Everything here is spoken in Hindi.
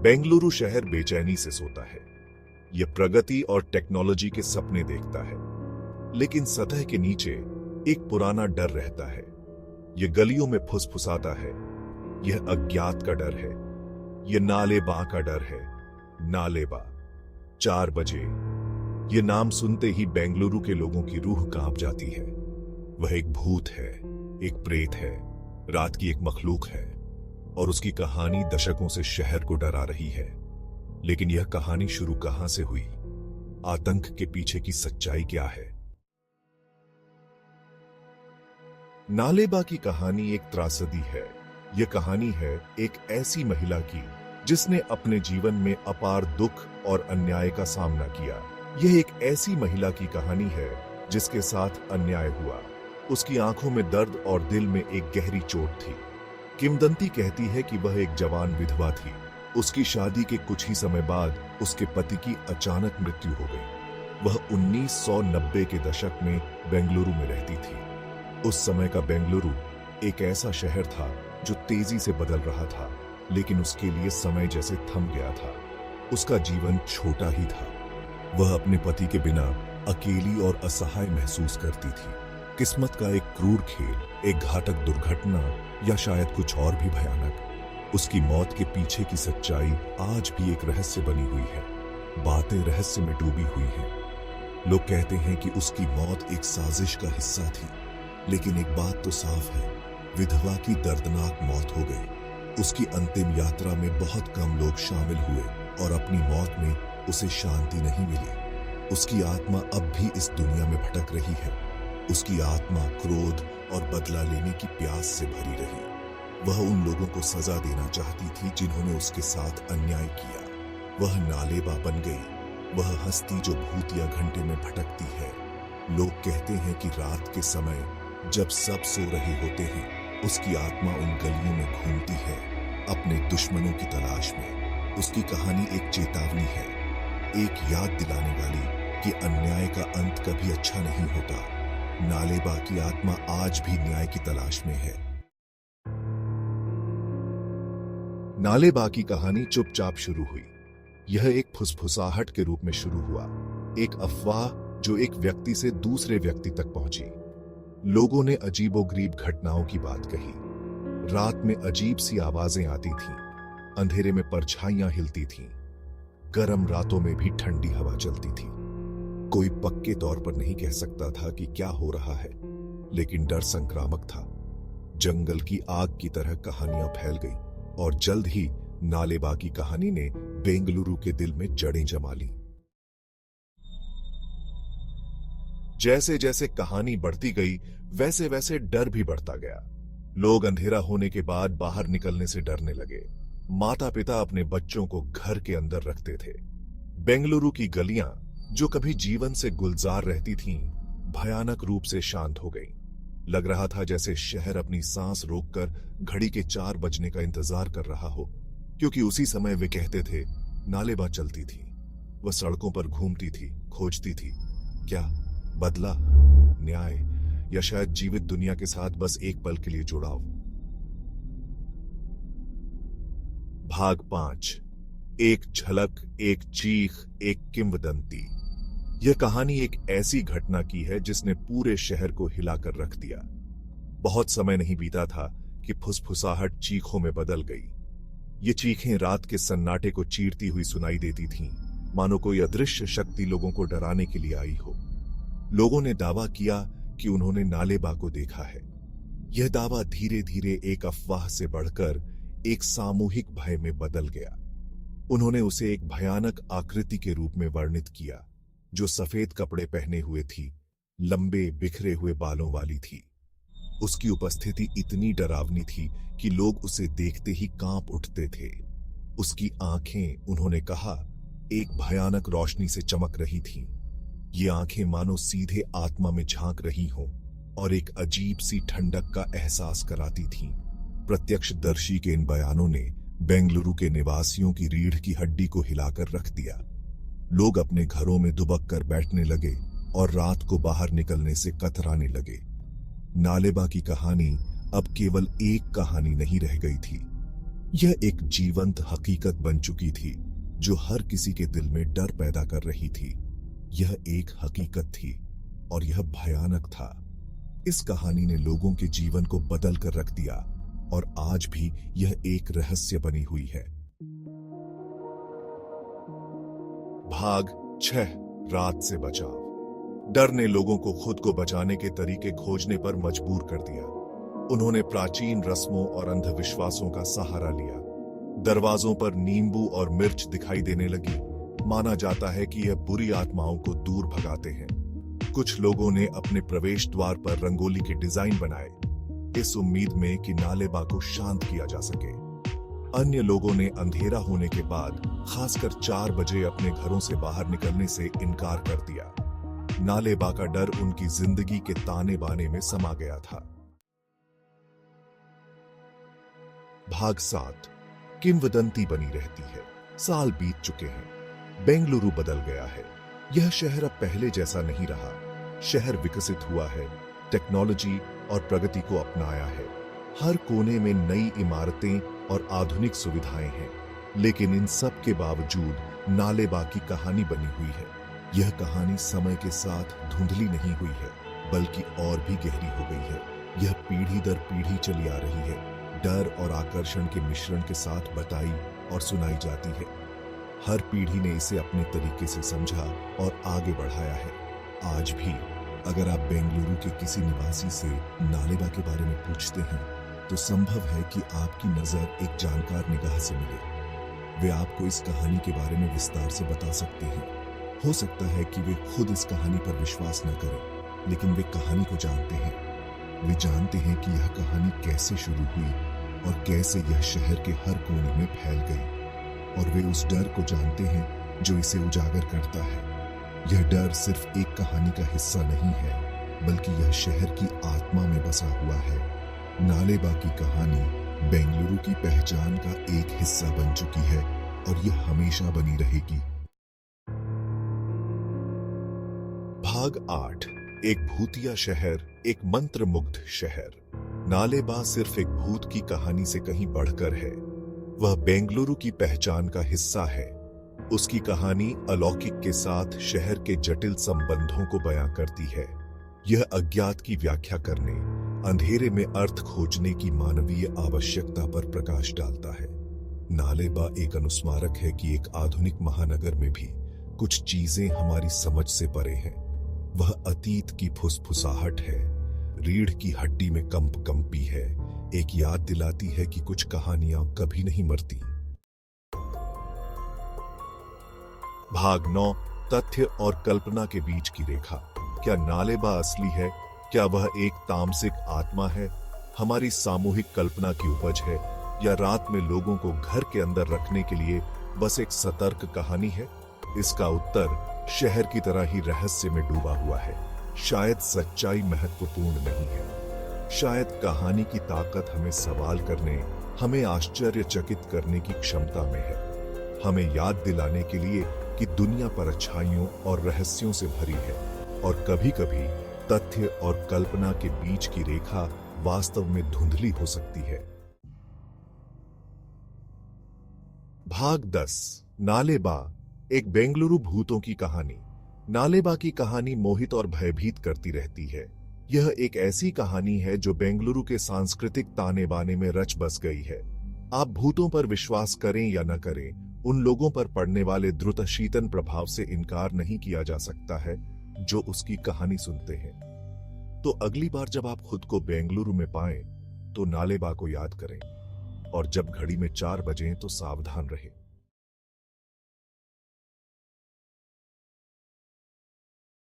बेंगलुरु शहर बेचैनी से सोता है। यह प्रगति और टेक्नोलॉजी के सपने देखता है, लेकिन सतह के नीचे एक पुराना डर रहता है। यह गलियों में फुसफुसाता है। यह अज्ञात का डर है। यह नालेबा का डर है। नालेबा। 4 बजे। यह नाम सुनते ही बेंगलुरु के लोगों की रूह कांप जाती है। वह एक भूत है, एक प्रेत है, रात की एक मखलूक है, और उसकी कहानी दशकों से शहर को डरा रही है। लेकिन यह कहानी शुरू कहां से हुई? आतंक के पीछे की सच्चाई क्या है? नालेबा की कहानी एक त्रासदी है। यह कहानी है एक ऐसी महिला की जिसने अपने जीवन में अपार दुख और अन्याय का सामना किया। यह एक ऐसी महिला की कहानी है जिसके साथ अन्याय हुआ। उसकी आंखों में दर्द और दिल में एक गहरी चोट थी। किंवदंती कहती है कि वह एक जवान विधवा थी। उसकी शादी के कुछ ही समय बाद उसके पति की अचानक मृत्यु हो गई। वह 1990 के दशक में बेंगलुरु में रहती थी। उस समय का बेंगलुरु एक ऐसा शहर था जो तेजी से बदल रहा था, लेकिन उसके लिए समय जैसे थम गया था। उसका जीवन छोटा ही था। वह अपने पति के बिना अकेली और असहाय महसूस करती थी। किस्मत का एक क्रूर खेल, एक घातक दुर्घटना, या शायद कुछ और भी भयानक। उसकी मौत के पीछे की सच्चाई आज भी एक रहस्य बनी हुई है। बातें रहस्य में डूबी हुई हैं। लोग कहते हैं कि उसकी मौत एक साजिश का हिस्सा थी, लेकिन एक बात तो साफ है, विधवा की दर्दनाक मौत हो गई। उसकी अंतिम यात्रा में बहुत कम लोग शामिल हुए और अपनी मौत में उसे शांति नहीं मिली। उसकी आत्मा अब भी इस दुनिया में भटक रही है। उसकी आत्मा क्रोध और बदला लेने की प्यास से भरी रही। वह उन लोगों को सजा देना चाहती थी जिन्होंने उसके साथ अन्याय किया। वह नालेबा बन गई, वह हस्ती जो भूतिया घंटे में भटकती है। लोग कहते हैं कि रात के समय जब सब सो रहे होते हैं, उसकी आत्मा उन गलियों में घूमती है, अपने दुश्मनों की तलाश में। उसकी कहानी एक चेतावनी है, एक याद दिलाने वाली कि अन्याय का अंत कभी अच्छा नहीं होता। नालेबा की आत्मा आज भी न्याय की तलाश में है। नालेबा की कहानी चुपचाप शुरू हुई। यह एक फुसफुसाहट के रूप में शुरू हुआ, एक अफवाह जो एक व्यक्ति से दूसरे व्यक्ति तक पहुंची। लोगों ने अजीबोगरीब घटनाओं की बात कही। रात में अजीब सी आवाजें आती थीं, अंधेरे में परछाइयां हिलती थीं, गर्म रातों में भी ठंडी हवा चलती थी। कोई पक्के तौर पर नहीं कह सकता था कि क्या हो रहा है, लेकिन डर संक्रामक था। जंगल की आग की तरह कहानियां फैल गईं, और जल्द ही नालेबा की कहानी ने बेंगलुरु के दिल में जड़ें जमा लीं। जैसे जैसे कहानी बढ़ती गई, वैसे वैसे डर भी बढ़ता गया। लोग अंधेरा होने के बाद बाहर निकलने से डरने लगे। माता पिता अपने बच्चों को घर के अंदर रखते थे। बेंगलुरु की गलियां, जो कभी जीवन से गुलजार रहती थीं, भयानक रूप से शांत हो गईं। लग रहा था जैसे शहर अपनी सांस रोककर घड़ी के 4 बजने का इंतजार कर रहा हो, क्योंकि उसी समय वे कहते थे नालेबा चलती थी। वह सड़कों पर घूमती थी, खोजती थी क्या बदला, न्याय, या शायद जीवित दुनिया के साथ बस एक पल के लिए जुड़ाव। भाग 5। एक झलक, एक चीख, एक किंवदंती। यह कहानी एक ऐसी घटना की है जिसने पूरे शहर को हिलाकर रख दिया। बहुत समय नहीं बीता था कि फुसफुसाहट चीखों में बदल गई। ये चीखें रात के सन्नाटे को चीरती हुई सुनाई देती थीं, मानो कोई अदृश्य शक्ति लोगों को डराने के लिए आई हो। लोगों ने दावा किया कि उन्होंने नालेबा को देखा है। यह दावा धीरे धीरे एक अफवाह से बढ़कर एक सामूहिक भय में बदल गया। उन्होंने उसे एक भयानक आकृति के रूप में वर्णित किया, जो सफेद कपड़े पहने हुए थी, लंबे बिखरे हुए बालों वाली थी। उसकी उपस्थिति इतनी डरावनी थी कि लोग उसे देखते ही कांप उठते थे। उसकी आंखें, उन्होंने कहा, एक भयानक रोशनी से चमक रही थीं। ये आंखें मानो सीधे आत्मा में झांक रही हों और एक अजीब सी ठंडक का एहसास कराती थीं। प्रत्यक्षदर्शी के इन बयानों ने बेंगलुरु के निवासियों की रीढ़ की हड्डी को हिलाकर रख दिया। लोग अपने घरों में दुबक कर बैठने लगे और रात को बाहर निकलने से कतराने लगे। नालेबा की कहानी अब केवल एक कहानी नहीं रह गई थी। यह एक जीवंत हकीकत बन चुकी थी जो हर किसी के दिल में डर पैदा कर रही थी। यह एक हकीकत थी और यह भयानक था। इस कहानी ने लोगों के जीवन को बदल कर रख दिया और आज भी यह एक रहस्य बनी हुई है। भाग 6 रात से बचाव। डर ने लोगों को खुद को बचाने के तरीके खोजने पर मजबूर कर दिया। उन्होंने प्राचीन रस्मों और अंधविश्वासों का सहारा लिया। दरवाजों पर नींबू और मिर्च दिखाई देने लगी। माना जाता है कि यह बुरी आत्माओं को दूर भगाते हैं। कुछ लोगों ने अपने प्रवेश द्वार पर रंगोली के डिजाइन बनाए, इस उम्मीद में कि नालेबा को शांत किया जा सके। अन्य लोगों ने अंधेरा होने के बाद खासकर 4 बजे अपने घरों से बाहर निकलने से इनकार कर दिया। नालेबा का डर उनकी जिंदगी के ताने बाने में समा गया था। भाग 7 किंवदंती बनी रहती है। साल बीत चुके हैं। बेंगलुरु बदल गया है। यह शहर अब पहले जैसा नहीं रहा। शहर विकसित हुआ है, टेक्नोलॉजी और प्रगति को अपनाया है। हर कोने में नई इमारतें और आधुनिक सुविधाएं हैं, लेकिन इन सब के बावजूद नालेबा की कहानी बनी हुई है। यह कहानी समय के साथ धुंधली नहीं हुई है, बल्कि और भी गहरी हो गई है। यह पीढ़ी दर पीढ़ी चली आ रही है। डर और आकर्षण के मिश्रण के साथ बताई और सुनाई जाती है। हर पीढ़ी ने इसे अपने तरीके से समझा और आगे बढ़ाया है। आज भी अगर आप बेंगलुरु के किसी निवासी से नालेबा के बारे में पूछते हैं, तो संभव है कि आपकी नजर एक जानकार निगाह से मिले। वे आपको इस कहानी के बारे में विस्तार से बता सकते हैं। हो सकता है कि वे खुद इस कहानी पर विश्वास न करें, लेकिन वे कहानी को जानते हैं। वे जानते हैं कि यह कहानी कैसे शुरू हुई और कैसे यह शहर के हर कोने में फैल गई। और वे उस डर को जानते हैं जो इसे उजागर करता है। यह डर सिर्फ एक कहानी का हिस्सा नहीं है, बल्कि यह शहर की आत्मा में बसा हुआ है। नालेबा की कहानी बेंगलुरु की पहचान का एक हिस्सा बन चुकी है और यह हमेशा बनी रहेगी। भाग 8 एक भूतिया शहर, एक मंत्रमुग्ध शहर। नालेबा सिर्फ एक भूत की कहानी से कहीं बढ़कर है। वह बेंगलुरु की पहचान का हिस्सा है। उसकी कहानी अलौकिक के साथ शहर के जटिल संबंधों को बयां करती है। यह अज्ञात की व्याख्या करने, अंधेरे में अर्थ खोजने की मानवीय आवश्यकता पर प्रकाश डालता है। नालेबा एक अनुस्मारक है कि एक आधुनिक महानगर में भी कुछ चीजें हमारी समझ से परे हैं। वह अतीत की फुसफुसाहट है, रीढ़ की हड्डी में कंपी है, एक याद दिलाती है कि कुछ कहानियां कभी नहीं मरती। भाग 9 तथ्य और कल्पना के बीच की रेखा। क्या नालेबा असली है? क्या वह एक तामसिक आत्मा है, हमारी सामूहिक कल्पना की उपज है, या रात में लोगों को घर के अंदर रखने के लिए बस एक सतर्क कहानी है? इसका उत्तर शहर की तरह ही रहस्य में डूबा हुआ है। शायद सच्चाई महत्वपूर्ण नहीं है। शायद कहानी की ताकत हमें सवाल करने, हमें आश्चर्यचकित करने की क्षमता में है। हमें याद दिलाने के लिए कि दुनिया पर अच्छाइयों और रहस्यों से भरी है और कभी-कभी तथ्य और कल्पना के बीच की रेखा वास्तव में धुंधली हो सकती है। भाग 10 नालेबा, एक बेंगलुरु भूतों की कहानी। नालेबा की कहानी मोहित और भयभीत करती रहती है। यह एक ऐसी कहानी है जो बेंगलुरु के सांस्कृतिक ताने बाने में रच बस गई है। आप भूतों पर विश्वास करें या न करें, उन लोगों पर पड़ने वाले द्रुत शीतन प्रभाव से इनकार नहीं किया जा सकता है जो उसकी कहानी सुनते हैं। तो अगली बार जब आप खुद को बेंगलुरु में पाएं, तो नालेबा को याद करें, और जब घड़ी में 4 बजें तो सावधान रहें।